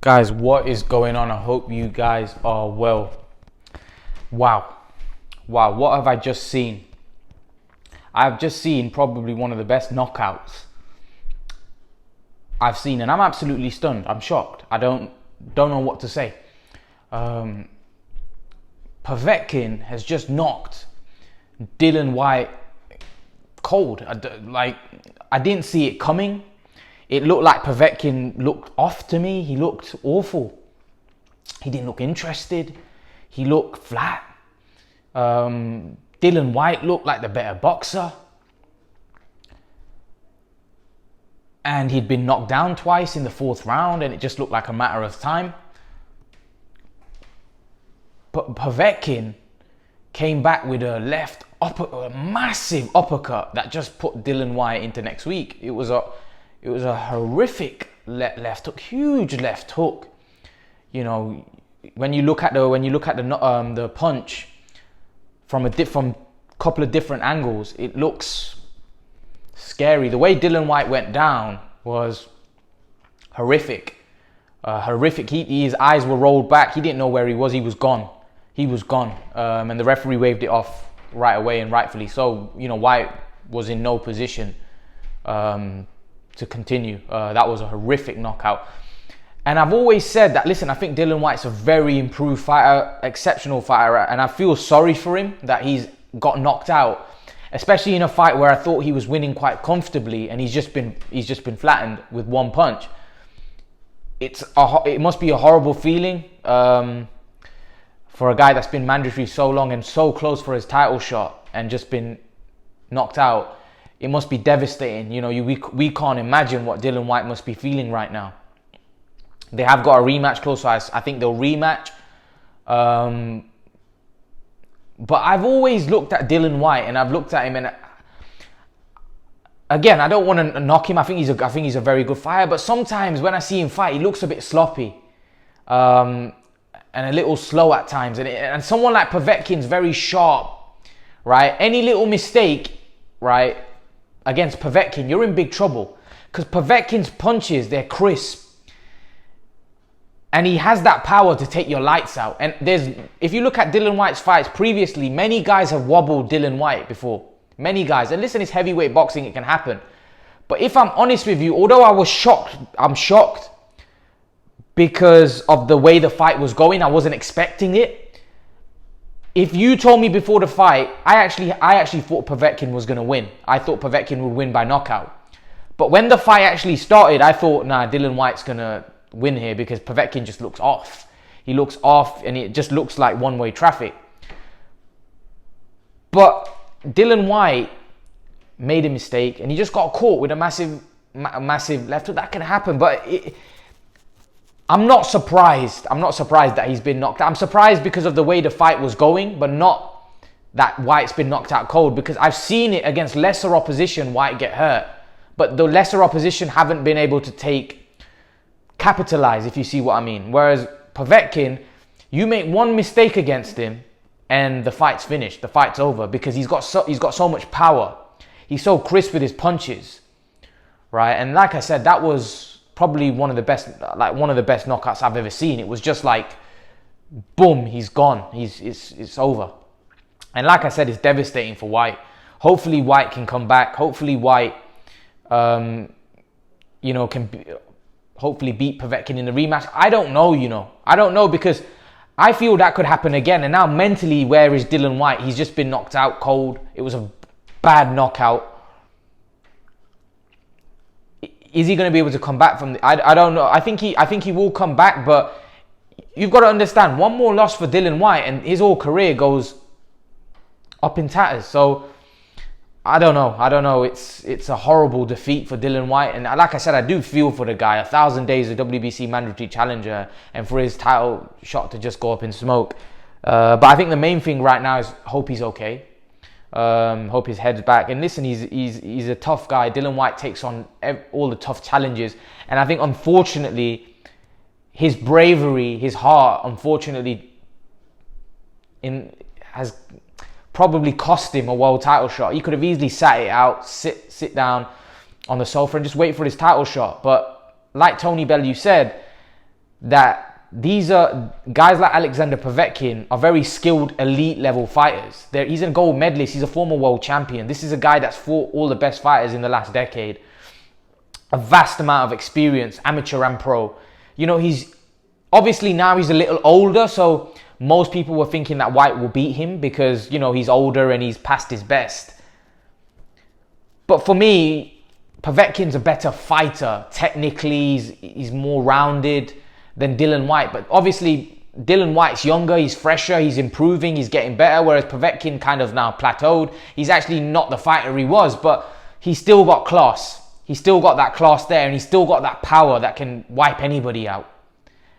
Guys, what is going on? I hope you guys are well. Wow, what have I just seen? I've just seen probably one of the best knockouts I've seen, and I'm absolutely stunned. I'm shocked. I don't know what to say. Povetkin has just knocked Dillian Whyte cold. I didn't see it coming. It looked like Povetkin looked off to me. He looked awful. He didn't look interested. He looked flat. Dillian Whyte looked like the better boxer. And he'd been knocked down twice in the fourth round, and it just looked like a matter of time. But Povetkin came back with a massive uppercut that just put Dillian Whyte into next week. It was a horrific left hook, huge left hook. You know, when you look at the punch from a couple of different angles, it looks scary. The way Dillian Whyte went down was horrific. His eyes were rolled back. He didn't know where he was. He was gone. And the referee waved it off right away, and rightfully so. You know, Whyte was in no position to continue. That was a horrific knockout. And I've always said that, listen, I think Dillian Whyte's a very improved fighter, exceptional fighter, and I feel sorry for him that he's got knocked out, especially in a fight where I thought he was winning quite comfortably, and he's just been flattened with one punch. It must be a horrible feeling for a guy that's been mandatory so long and so close for his title shot and just been knocked out. It must be devastating. You know, we can't imagine what Dillian Whyte must be feeling right now. They have got a rematch close, so I think they'll rematch. But I've always looked at Dillian Whyte, and I've looked at him, and again, I don't want to knock him. I think he's a very good fighter. But sometimes when I see him fight, he looks a bit sloppy, and a little slow at times. And someone like Povetkin's very sharp, right? Any little mistake, right, against Povetkin, you're in big trouble, because Povetkin's punches, they're crisp. And he has that power to take your lights out. And if you look at Dillian Whyte's fights previously, many guys have wobbled Dillian Whyte before. Many guys. And listen, it's heavyweight boxing, it can happen. But if I'm honest with you, although I'm shocked because of the way the fight was going. I wasn't expecting it. If you told me before the fight, I actually thought Povetkin was going to win. I thought Povetkin would win by knockout. But when the fight actually started, I thought, nah, Dillian Whyte's going to win here, because Povetkin just looks off. He looks off, and it just looks like one-way traffic. But Dillian Whyte made a mistake, and he just got caught with a massive left hook. That can happen, but I'm not surprised. I'm not surprised that he's been knocked out. I'm surprised because of the way the fight was going, but not that Whyte's been knocked out cold, because I've seen it against lesser opposition, Whyte get hurt. But the lesser opposition haven't been able to capitalize, if you see what I mean. Whereas Povetkin, you make one mistake against him and the fight's finished. The fight's over, because he's got so much power. He's so crisp with his punches, right? And like I said, that was probably one of the best knockouts I've ever seen. It was just like, boom, he's gone. It's over. And like I said, it's devastating for Whyte. Hopefully Whyte can come back. Hopefully Whyte, hopefully beat Povetkin in the rematch. I don't know, because I feel that could happen again. And now mentally, where is Dillian Whyte? He's just been knocked out cold. It was a bad knockout. Is he going to be able to come back from I don't know. I think he will come back, but you've got to understand, one more loss for Dillian Whyte and his whole career goes up in tatters. So I don't know. It's a horrible defeat for Dillian Whyte. And like I said, I do feel for the guy. 1,000 days of WBC mandatory challenger, and for his title shot to just go up in smoke. But I think the main thing right now is hope he's okay. Hope his head's back. And listen, he's a tough guy. Dillian Whyte takes on all the tough challenges. And I think, unfortunately, his bravery, his heart, unfortunately, has probably cost him a world title shot. He could have easily sat it out, sit down on the sofa and just wait for his title shot. But like Tony Bellew said, that these are guys like Alexander Povetkin are very skilled elite level fighters. He's a gold medalist. He's a former world champion. This is a guy that's fought all the best fighters in the last decade. A vast amount of experience, amateur and pro. You know, he's obviously now he's a little older, so most people were thinking that Whyte will beat him because, you know, he's older and he's past his best. But for me, Povetkin's a better fighter. Technically, he's more rounded than Dillian Whyte. But obviously, Dillian Whyte's younger, he's fresher, he's improving, he's getting better, whereas Povetkin kind of now plateaued. He's actually not the fighter he was, but he's still got class. He's still got that class there, and he's still got that power that can wipe anybody out.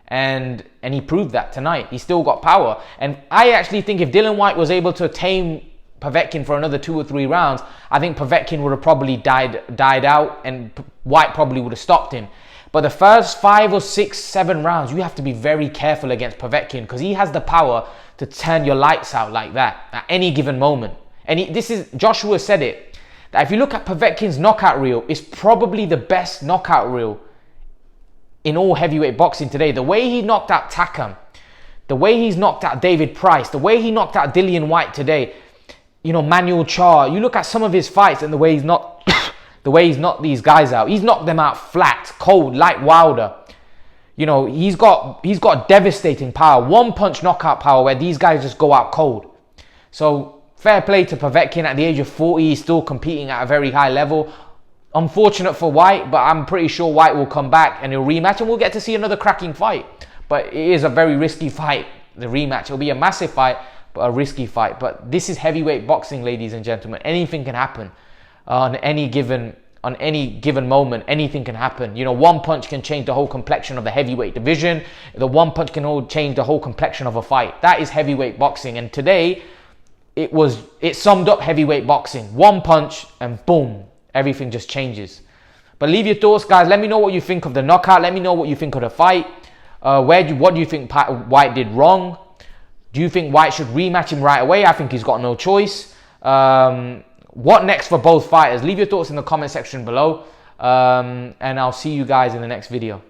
And he proved that tonight. He's still got power. And I actually think if Dillian Whyte was able to tame Povetkin for another 2 or 3 rounds, I think Povetkin would have probably died out, and Whyte probably would have stopped him. But the first 5 or 6, 7 rounds, you have to be very careful against Povetkin because he has the power to turn your lights out like that at any given moment. And Joshua said it, that if you look at Povetkin's knockout reel, it's probably the best knockout reel in all heavyweight boxing today. The way he knocked out Takam, the way he's knocked out David Price, the way he knocked out Dillian Whyte today, you know, Manuel Char, you look at some of his fights and the way he's knocked these guys out. He's knocked them out flat, cold, like Wilder. You know, he's got devastating power, one punch knockout power where these guys just go out cold. So fair play to Povetkin. At the age of 40, he's still competing at a very high level. Unfortunate for Whyte, but I'm pretty sure Whyte will come back and he'll rematch and we'll get to see another cracking fight. But it is a very risky fight, the rematch. It'll be a massive fight, but a risky fight. But this is heavyweight boxing, ladies and gentlemen. Anything can happen on any given moment. Anything can happen. You know, one punch can change the whole complexion of the heavyweight division. The one punch can change the whole complexion of a fight. That is heavyweight boxing. And today, it summed up heavyweight boxing. One punch and boom, everything just changes. But leave your thoughts, guys. Let me know what you think of the knockout. Let me know what you think of the fight. What do you think Whyte did wrong? Do you think Whyte should rematch him right away? I think he's got no choice. What next for both fighters? Leave your thoughts in the comment section below. And I'll see you guys in the next video.